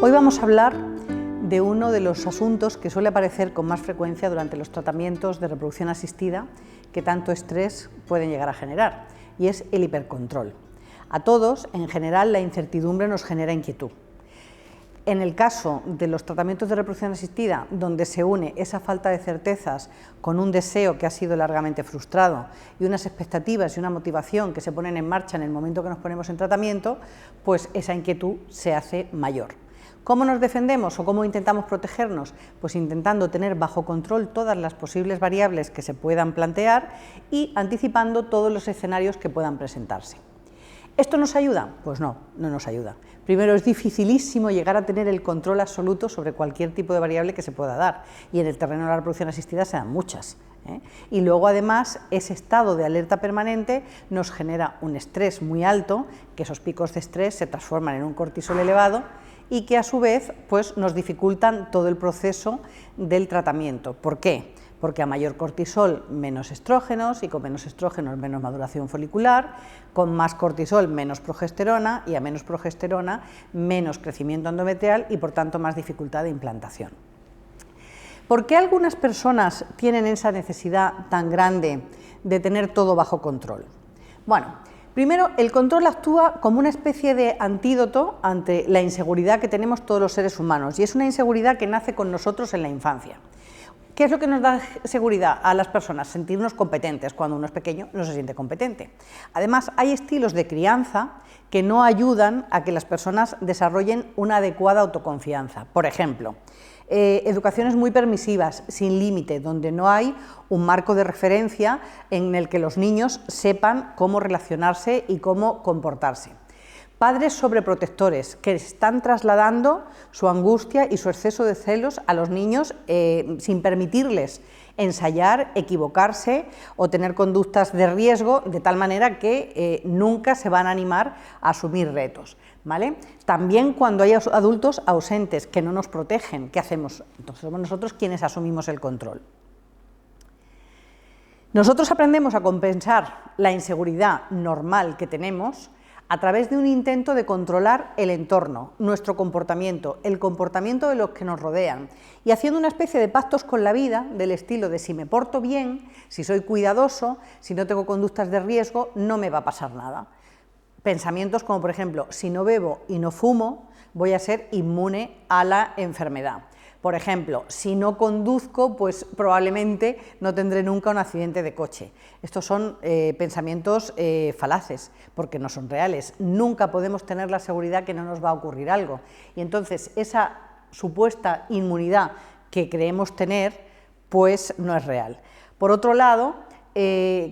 Hoy vamos a hablar de uno de los asuntos que suele aparecer con más frecuencia durante los tratamientos de reproducción asistida que tanto estrés pueden llegar a generar, y es el hipercontrol. A todos, en general, la incertidumbre nos genera inquietud. En el caso de los tratamientos de reproducción asistida, donde se une esa falta de certezas con un deseo que ha sido largamente frustrado y unas expectativas y una motivación que se ponen en marcha en el momento que nos ponemos en tratamiento, pues esa inquietud se hace mayor. ¿Cómo nos defendemos o cómo intentamos protegernos? Pues intentando tener bajo control todas las posibles variables que se puedan plantear y anticipando todos los escenarios que puedan presentarse. ¿Esto nos ayuda? Pues no, no nos ayuda. Primero, es dificilísimo llegar a tener el control absoluto sobre cualquier tipo de variable que se pueda dar, y en el terreno de la reproducción asistida se dan muchas. Y luego, además, ese estado de alerta permanente nos genera un estrés muy alto, que esos picos de estrés se transforman en un cortisol elevado y que a su vez pues, nos dificultan todo el proceso del tratamiento. ¿Por qué? Porque a mayor cortisol, menos estrógenos, y con menos estrógenos, menos maduración folicular, con más cortisol, menos progesterona, y a menos progesterona, menos crecimiento endometrial y por tanto más dificultad de implantación. ¿Por qué algunas personas tienen esa necesidad tan grande de tener todo bajo control? Bueno, primero, el control actúa como una especie de antídoto ante la inseguridad que tenemos todos los seres humanos, y es una inseguridad que nace con nosotros en la infancia. ¿Qué es lo que nos da seguridad a las personas? Sentirnos competentes. Cuando uno es pequeño no se siente competente. Además, hay estilos de crianza que no ayudan a que las personas desarrollen una adecuada autoconfianza. Por ejemplo, educaciones muy permisivas, sin límite, donde no hay un marco de referencia en el que los niños sepan cómo relacionarse y cómo comportarse. Padres sobreprotectores que están trasladando su angustia y su exceso de celos a los niños sin permitirles ensayar, equivocarse o tener conductas de riesgo, de tal manera que nunca se van a animar a asumir retos, ¿vale? También cuando hay adultos ausentes que no nos protegen, ¿qué hacemos? Entonces somos nosotros quienes asumimos el control. Nosotros aprendemos a compensar la inseguridad normal que tenemos a través de un intento de controlar el entorno, nuestro comportamiento, el comportamiento de los que nos rodean, y haciendo una especie de pactos con la vida del estilo de si me porto bien, si soy cuidadoso, si no tengo conductas de riesgo, no me va a pasar nada. Pensamientos como, por ejemplo, si no bebo y no fumo, voy a ser inmune a la enfermedad. Por ejemplo, si no conduzco, pues probablemente no tendré nunca un accidente de coche. Estos son pensamientos falaces, porque no son reales. Nunca podemos tener la seguridad que no nos va a ocurrir algo. Y entonces esa supuesta inmunidad que creemos tener, pues no es real. Por otro lado,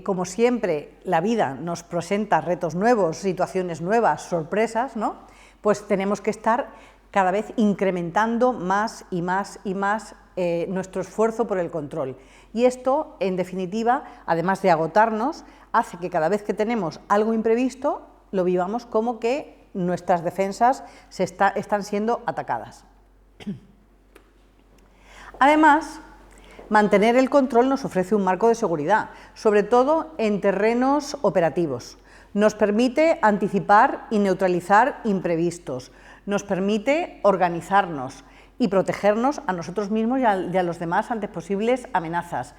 como siempre, la vida nos presenta retos nuevos, situaciones nuevas, sorpresas, ¿no? Pues tenemos que estar cada vez incrementando más y más y más nuestro esfuerzo por el control. Y esto, en definitiva, además de agotarnos, hace que cada vez que tenemos algo imprevisto, lo vivamos como que nuestras defensas están siendo atacadas. Además, mantener el control nos ofrece un marco de seguridad, sobre todo en terrenos operativos. Nos permite anticipar y neutralizar imprevistos, nos permite organizarnos y protegernos a nosotros mismos y a los demás ante posibles amenazas,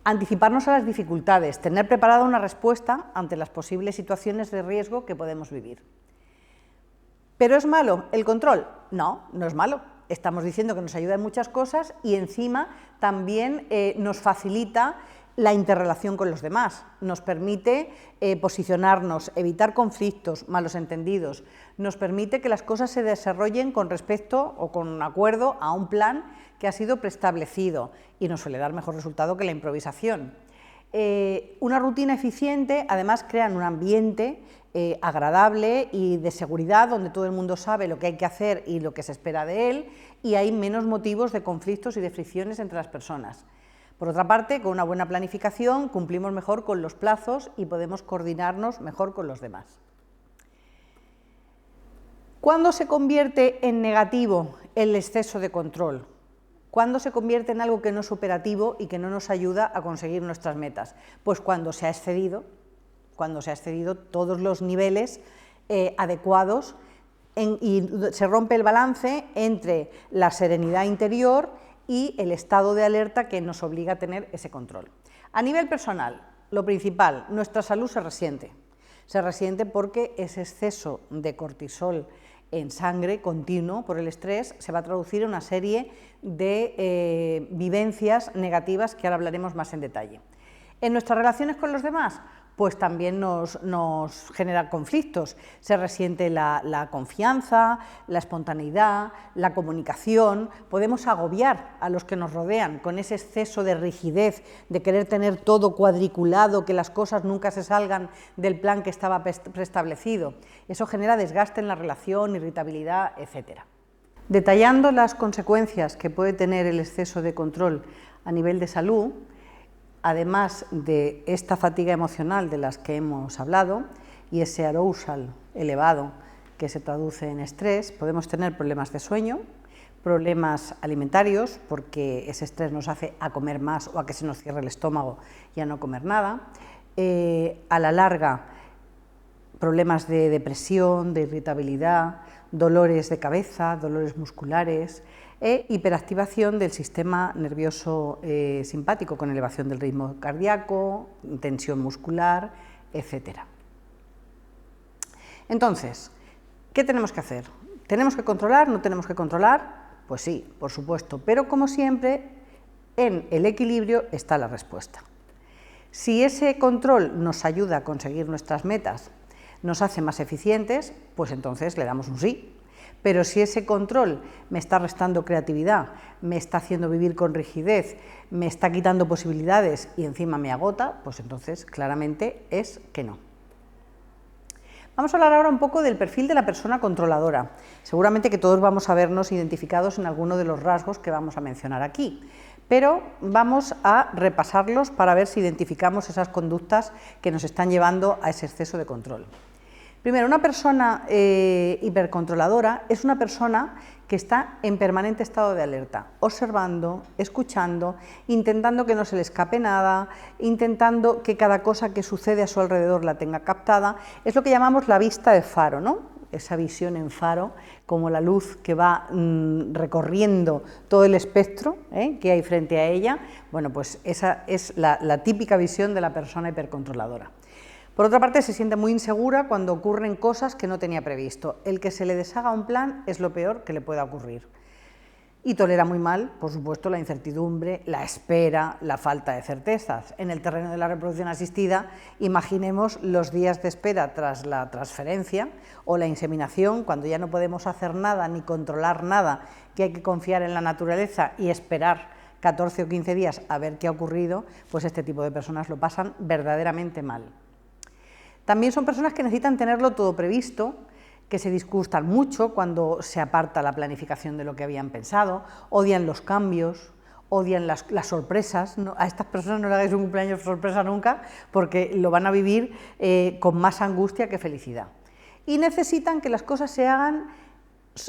anticiparnos a las dificultades, tener preparada una respuesta ante las posibles situaciones de riesgo que podemos vivir. ¿Pero es malo el control? No, no es malo. Estamos diciendo que nos ayuda en muchas cosas y encima también nos facilita la interrelación con los demás, nos permite posicionarnos, evitar conflictos, malos entendidos, nos permite que las cosas se desarrollen con respecto o con acuerdo a un plan que ha sido preestablecido y nos suele dar mejor resultado que la improvisación. Una rutina eficiente además crea un ambiente agradable y de seguridad, donde todo el mundo sabe lo que hay que hacer y lo que se espera de él, y hay menos motivos de conflictos y de fricciones entre las personas. Por otra parte, con una buena planificación cumplimos mejor con los plazos y podemos coordinarnos mejor con los demás. ¿Cuándo se convierte en negativo el exceso de control? ¿Cuándo se convierte en algo que no es operativo y que no nos ayuda a conseguir nuestras metas? Pues cuando se ha excedido todos los niveles adecuados y se rompe el balance entre la serenidad interior y el estado de alerta que nos obliga a tener ese control. A nivel personal, lo principal, nuestra salud se resiente. Se resiente porque ese exceso de cortisol en sangre continuo por el estrés se va a traducir en una serie de vivencias negativas que ahora hablaremos más en detalle. En nuestras relaciones con los demás, pues también nos genera conflictos. Se resiente la confianza, la espontaneidad, la comunicación. Podemos agobiar a los que nos rodean con ese exceso de rigidez, de querer tener todo cuadriculado, que las cosas nunca se salgan del plan que estaba preestablecido. Eso genera desgaste en la relación, irritabilidad, etc. Detallando las consecuencias que puede tener el exceso de control a nivel de salud, además de esta fatiga emocional de las que hemos hablado y ese arousal elevado que se traduce en estrés, podemos tener problemas de sueño, problemas alimentarios, porque ese estrés nos hace a comer más o a que se nos cierre el estómago y a no comer nada, a la larga problemas de depresión, de irritabilidad, dolores de cabeza, dolores musculares, e hiperactivación del sistema nervioso simpático con elevación del ritmo cardíaco, tensión muscular, etc. Entonces, ¿qué tenemos que hacer? ¿Tenemos que controlar? ¿No tenemos que controlar? Pues sí, por supuesto, pero como siempre, en el equilibrio está la respuesta. Si ese control nos ayuda a conseguir nuestras metas, nos hace más eficientes, pues entonces le damos un sí. Pero si ese control me está restando creatividad, me está haciendo vivir con rigidez, me está quitando posibilidades y encima me agota, pues entonces claramente es que no. Vamos a hablar ahora un poco del perfil de la persona controladora. Seguramente que todos vamos a vernos identificados en alguno de los rasgos que vamos a mencionar aquí, pero vamos a repasarlos para ver si identificamos esas conductas que nos están llevando a ese exceso de control. Primero, una persona hipercontroladora es una persona que está en permanente estado de alerta, observando, escuchando, intentando que no se le escape nada, intentando que cada cosa que sucede a su alrededor la tenga captada. Es lo que llamamos la vista de faro, ¿no? Esa visión en faro, como la luz que va recorriendo todo el espectro que hay frente a ella. Bueno, pues esa es la típica visión de la persona hipercontroladora. Por otra parte, se siente muy insegura cuando ocurren cosas que no tenía previsto. El que se le deshaga un plan es lo peor que le pueda ocurrir. Y tolera muy mal, por supuesto, la incertidumbre, la espera, la falta de certezas. En el terreno de la reproducción asistida, imaginemos los días de espera tras la transferencia o la inseminación, cuando ya no podemos hacer nada ni controlar nada, que hay que confiar en la naturaleza y esperar 14 o 15 días a ver qué ha ocurrido, pues este tipo de personas lo pasan verdaderamente mal. También son personas que necesitan tenerlo todo previsto, que se disgustan mucho cuando se aparta la planificación de lo que habían pensado, odian los cambios, odian las sorpresas. A estas personas no le hagáis un cumpleaños sorpresa nunca, porque lo van a vivir con más angustia que felicidad. Y necesitan que las cosas se hagan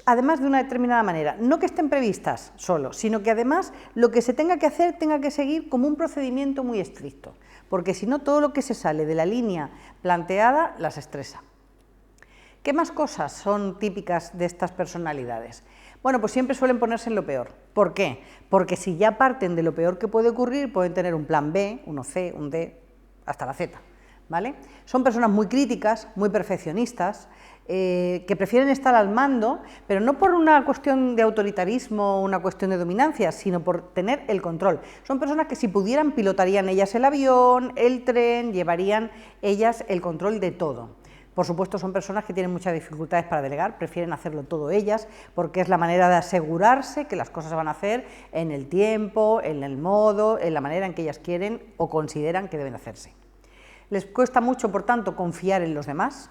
además de una determinada manera, no que estén previstas solo, sino que además lo que se tenga que hacer tenga que seguir como un procedimiento muy estricto, porque si no todo lo que se sale de la línea planteada las estresa. ¿Qué más cosas son típicas de estas personalidades? Bueno, pues siempre suelen ponerse en lo peor. ¿Por qué? Porque si ya parten de lo peor que puede ocurrir, pueden tener un plan B, uno C, un D, hasta la Z, ¿vale? Son personas muy críticas, muy perfeccionistas, que prefieren estar al mando, pero no por una cuestión de autoritarismo o una cuestión de dominancia, sino por tener el control. Son personas que si pudieran pilotarían ellas el avión, el tren, llevarían ellas el control de todo. Por supuesto, son personas que tienen muchas dificultades para delegar, prefieren hacerlo todo ellas, porque es la manera de asegurarse que las cosas se van a hacer en el tiempo, en el modo, en la manera en que ellas quieren o consideran que deben hacerse. Les cuesta mucho, por tanto, confiar en los demás.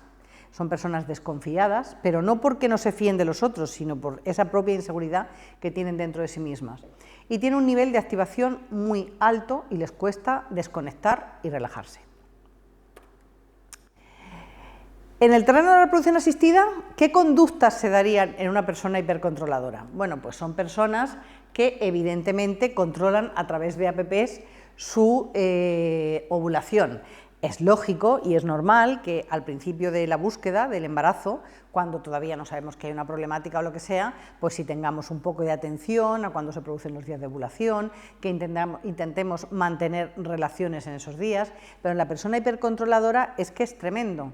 Son personas desconfiadas, pero no porque no se fíen de los otros, sino por esa propia inseguridad que tienen dentro de sí mismas. Y tienen un nivel de activación muy alto y les cuesta desconectar y relajarse. En el terreno de la reproducción asistida, ¿qué conductas se darían en una persona hipercontroladora? Bueno, pues son personas que evidentemente controlan a través de APPs su ovulación. Es lógico y es normal que al principio de la búsqueda del embarazo, cuando todavía no sabemos que hay una problemática o lo que sea, pues si tengamos un poco de atención a cuando se producen los días de ovulación, que intentemos mantener relaciones en esos días, pero en la persona hipercontroladora es que es tremendo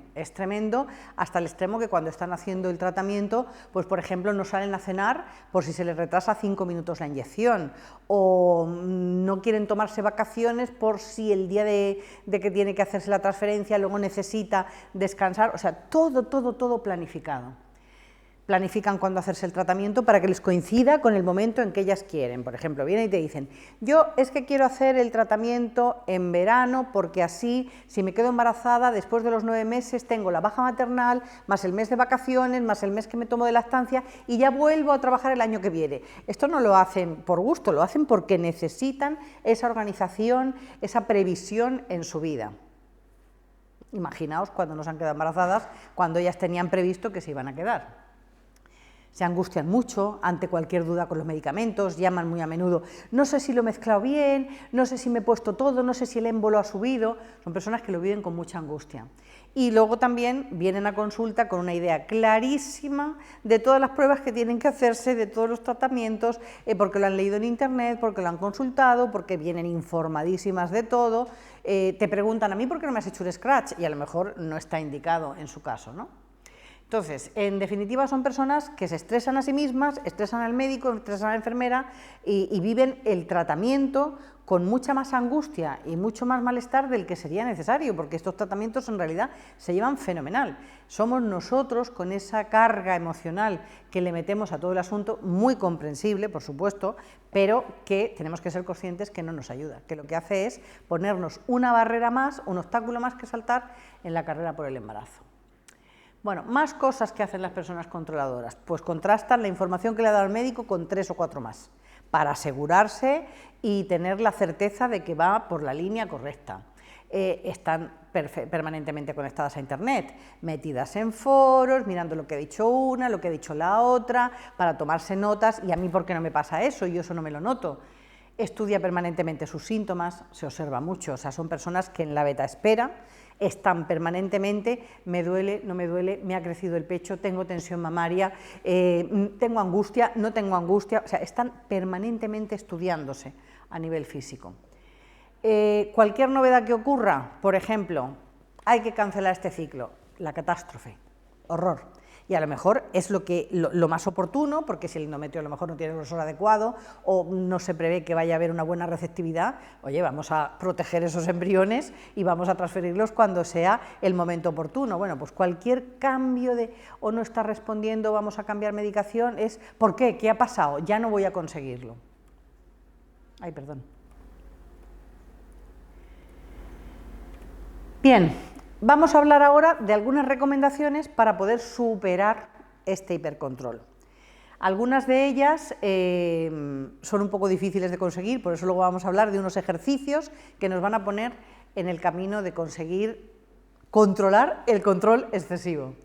hasta el extremo que cuando están haciendo el tratamiento, pues por ejemplo no salen a cenar por si se les retrasa 5 minutos la inyección, o no quieren tomarse vacaciones por si el día de que tiene que hacerse la transferencia luego necesita descansar, o sea, todo planificado. Planifican cuándo hacerse el tratamiento para que les coincida con el momento en que ellas quieren. Por ejemplo, vienen y te dicen, yo es que quiero hacer el tratamiento en verano porque así, si me quedo embarazada, después de los 9 meses tengo la baja maternal, más el mes de vacaciones, más el mes que me tomo de lactancia y ya vuelvo a trabajar el año que viene. Esto no lo hacen por gusto, lo hacen porque necesitan esa organización, esa previsión en su vida. Imaginaos cuando nos han quedado embarazadas, cuando ellas tenían previsto que se iban a quedar. Se angustian mucho ante cualquier duda con los medicamentos, llaman muy a menudo, no sé si lo he mezclado bien, no sé si me he puesto todo, no sé si el émbolo ha subido, son personas que lo viven con mucha angustia. Y luego también vienen a consulta con una idea clarísima de todas las pruebas que tienen que hacerse, de todos los tratamientos, porque lo han leído en internet, porque lo han consultado, porque vienen informadísimas de todo, te preguntan a mí por qué no me has hecho un scratch y a lo mejor no está indicado en su caso, ¿no? Entonces, en definitiva, son personas que se estresan a sí mismas, estresan al médico, estresan a la enfermera y viven el tratamiento con mucha más angustia y mucho más malestar del que sería necesario, porque estos tratamientos en realidad se llevan fenomenal. Somos nosotros, con esa carga emocional que le metemos a todo el asunto, muy comprensible, por supuesto, pero que tenemos que ser conscientes que no nos ayuda, que lo que hace es ponernos una barrera más, un obstáculo más que saltar en la carrera por el embarazo. Bueno, más cosas que hacen las personas controladoras, pues contrastan la información que le ha dado el médico con 3 o 4 más, para asegurarse y tener la certeza de que va por la línea correcta. Están permanentemente conectadas a internet, metidas en foros, mirando lo que ha dicho una, lo que ha dicho la otra, para tomarse notas, y a mí ¿por qué no me pasa eso? Yo eso no me lo noto. Estudia permanentemente sus síntomas, se observa mucho, o sea, son personas que en la beta espera están permanentemente, me duele, no me duele, me ha crecido el pecho, tengo tensión mamaria, tengo angustia, no tengo angustia, o sea, están permanentemente estudiándose a nivel físico. Cualquier novedad que ocurra, por ejemplo, hay que cancelar este ciclo, la catástrofe, horror. Y a lo mejor es lo más oportuno, porque si el endometrio a lo mejor no tiene el grosor adecuado o no se prevé que vaya a haber una buena receptividad, oye, vamos a proteger esos embriones y vamos a transferirlos cuando sea el momento oportuno. Bueno, pues cualquier cambio o no está respondiendo, vamos a cambiar medicación, es ¿por qué? ¿Qué ha pasado? Ya no voy a conseguirlo. Ay, perdón. Bien. Vamos a hablar ahora de algunas recomendaciones para poder superar este hipercontrol. Algunas de ellas son un poco difíciles de conseguir, por eso luego vamos a hablar de unos ejercicios que nos van a poner en el camino de conseguir controlar el control excesivo.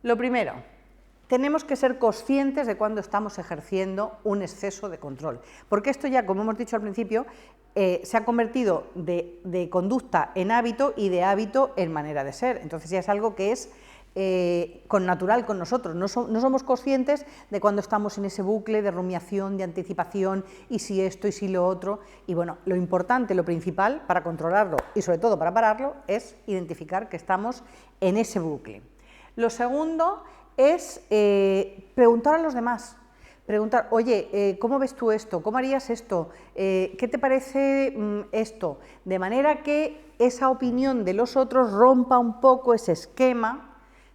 Lo primero, tenemos que ser conscientes de cuando estamos ejerciendo un exceso de control, porque esto ya, como hemos dicho al principio, se ha convertido de conducta en hábito y de hábito en manera de ser, entonces ya es algo que es natural con nosotros, no somos conscientes de cuando estamos en ese bucle de rumiación, de anticipación, y si esto y si lo otro, y bueno, lo importante, lo principal para controlarlo y sobre todo para pararlo es identificar que estamos en ese bucle. Lo segundo es preguntar a los demás, preguntar, oye, ¿cómo ves tú esto? ¿Cómo harías esto? ¿Qué te parece esto? De manera que esa opinión de los otros rompa un poco ese esquema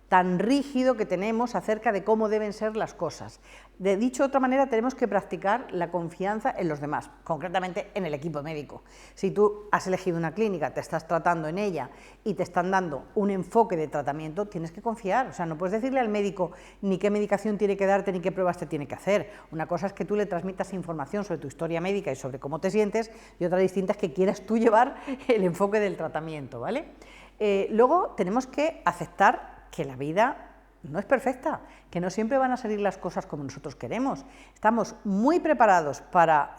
tan rígido que tenemos acerca de cómo deben ser las cosas. Dicho de otra manera, tenemos que practicar la confianza en los demás, concretamente en el equipo médico. Si tú has elegido una clínica, te estás tratando en ella y te están dando un enfoque de tratamiento, tienes que confiar. O sea, no puedes decirle al médico ni qué medicación tiene que darte ni qué pruebas te tiene que hacer. Una cosa es que tú le transmitas información sobre tu historia médica y sobre cómo te sientes, y otra distinta es que quieras tú llevar el enfoque del tratamiento, ¿vale? Luego tenemos que aceptar que la vida no es perfecta, que no siempre van a salir las cosas como nosotros queremos. Estamos muy preparados para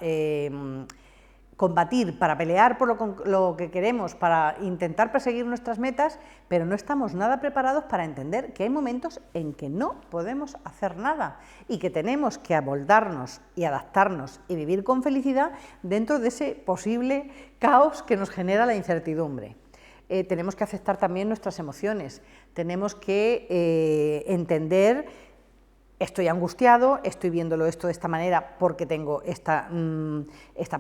combatir, para pelear por lo que queremos, para intentar perseguir nuestras metas, pero no estamos nada preparados para entender que hay momentos en que no podemos hacer nada y que tenemos que amoldarnos y adaptarnos y vivir con felicidad dentro de ese posible caos que nos genera la incertidumbre. Tenemos que aceptar también nuestras emociones, tenemos que entender: estoy angustiado, estoy viéndolo esto de esta manera porque tengo esta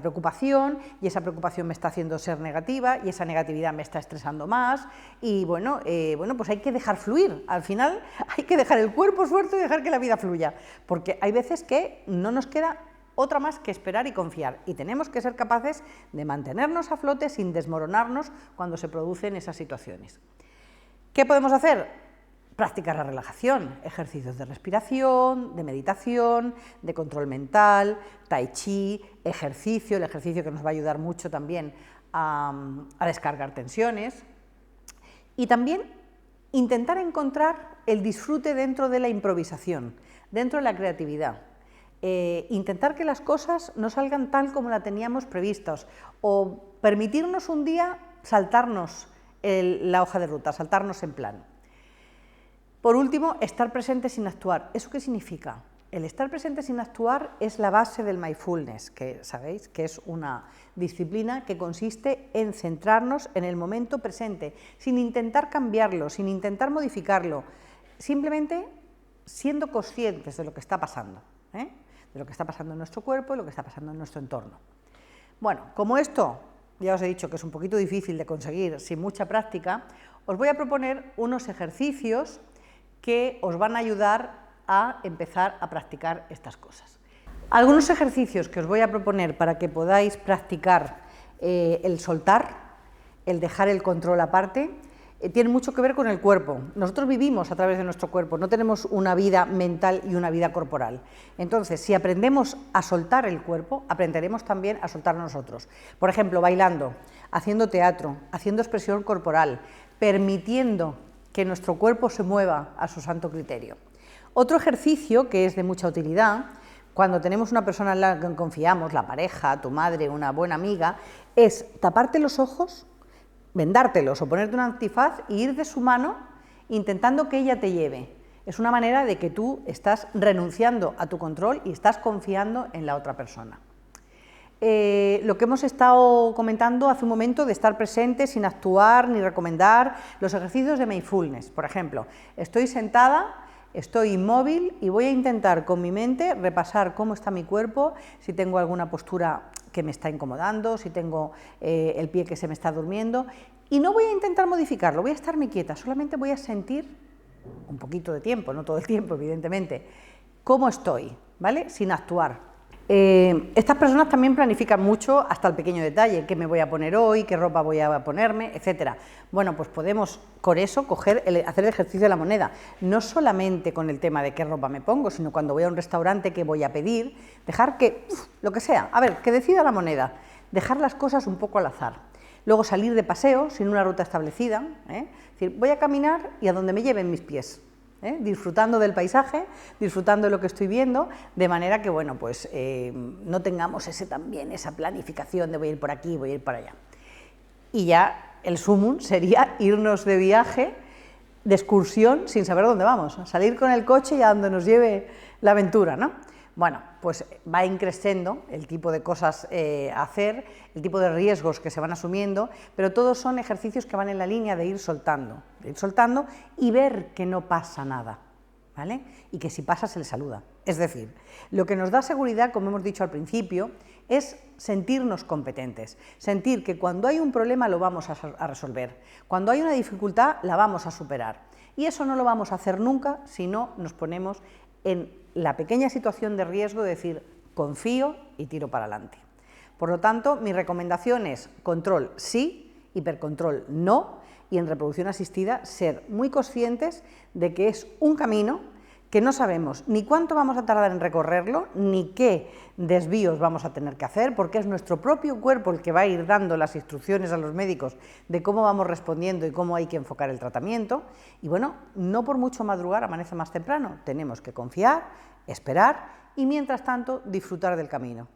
preocupación, y esa preocupación me está haciendo ser negativa, y esa negatividad me está estresando más, y bueno, pues hay que dejar fluir. Al final hay que dejar el cuerpo suelto y dejar que la vida fluya, porque hay veces que no nos queda otra más que esperar y confiar, y tenemos que ser capaces de mantenernos a flote sin desmoronarnos cuando se producen esas situaciones. ¿Qué podemos hacer? Practicar la relajación, ejercicios de respiración, de meditación, de control mental, tai chi, el ejercicio que nos va a ayudar mucho también a descargar tensiones, y también intentar encontrar el disfrute dentro de la improvisación, dentro de la creatividad. Intentar que las cosas no salgan tal como la teníamos previstas, o permitirnos un día saltarnos la hoja de ruta, saltarnos en plan. Por último, estar presente sin actuar. ¿Eso qué significa? El estar presente sin actuar es la base del mindfulness, que sabéis que es una disciplina que consiste en centrarnos en el momento presente, sin intentar cambiarlo, sin intentar modificarlo, simplemente siendo conscientes de lo que está pasando, de lo que está pasando en nuestro cuerpo y lo que está pasando en nuestro entorno. Bueno, como esto ya os he dicho que es un poquito difícil de conseguir sin mucha práctica, os voy a proponer unos ejercicios que os van a ayudar a empezar a practicar estas cosas. Algunos ejercicios que os voy a proponer para que podáis practicar el soltar, el dejar el control aparte, tienen mucho que ver con el cuerpo. Nosotros vivimos a través de nuestro cuerpo, no tenemos una vida mental y una vida corporal. Entonces, si aprendemos a soltar el cuerpo, aprenderemos también a soltar nosotros. Por ejemplo, bailando, haciendo teatro, haciendo expresión corporal, permitiendo que nuestro cuerpo se mueva a su santo criterio. Otro ejercicio que es de mucha utilidad, cuando tenemos una persona en la que confiamos, la pareja, tu madre, una buena amiga, es taparte los ojos, vendártelos o ponerte un antifaz y ir de su mano intentando que ella te lleve. Es una manera de que tú estás renunciando a tu control y estás confiando en la otra persona. Lo que hemos estado comentando hace un momento de estar presente sin actuar ni recomendar, los ejercicios de mindfulness, por ejemplo, estoy sentada, estoy inmóvil y voy a intentar con mi mente repasar cómo está mi cuerpo, si tengo alguna postura que me está incomodando, si tengo el pie que se me está durmiendo, y no voy a intentar modificarlo, voy a estarme quieta, solamente voy a sentir un poquito de tiempo, no todo el tiempo evidentemente, cómo estoy, ¿vale? Sin actuar. Estas personas también planifican mucho hasta el pequeño detalle, qué me voy a poner hoy, qué ropa voy a ponerme, etcétera. Bueno, pues podemos con eso hacer el ejercicio de la moneda, no solamente con el tema de qué ropa me pongo, sino cuando voy a un restaurante, qué voy a pedir, dejar que, lo que sea, a ver, que decida la moneda, dejar las cosas un poco al azar. Luego salir de paseo sin una ruta establecida, es decir, voy a caminar y a donde me lleven mis pies. Disfrutando del paisaje, disfrutando de lo que estoy viendo, de manera que bueno, pues, no tengamos esa planificación de voy a ir por aquí, voy a ir para allá. Y ya el sumum sería irnos de viaje, de excursión, sin saber dónde vamos, salir con el coche y a donde nos lleve la aventura, ¿no? Bueno, pues va increciendo el tipo de cosas a hacer, el tipo de riesgos que se van asumiendo, pero todos son ejercicios que van en la línea de ir soltando y ver que no pasa nada, ¿vale? Y que si pasa se le saluda. Es decir, lo que nos da seguridad, como hemos dicho al principio, es sentirnos competentes, sentir que cuando hay un problema lo vamos a resolver, cuando hay una dificultad la vamos a superar. Y eso no lo vamos a hacer nunca si no nos ponemos en la pequeña situación de riesgo de decir confío y tiro para adelante. Por lo tanto, mi recomendación es control sí, hipercontrol no, y en reproducción asistida ser muy conscientes de que es un camino que no sabemos ni cuánto vamos a tardar en recorrerlo, ni qué desvíos vamos a tener que hacer, porque es nuestro propio cuerpo el que va a ir dando las instrucciones a los médicos de cómo vamos respondiendo y cómo hay que enfocar el tratamiento. Y bueno, no por mucho madrugar amanece más temprano, tenemos que confiar, esperar y mientras tanto disfrutar del camino.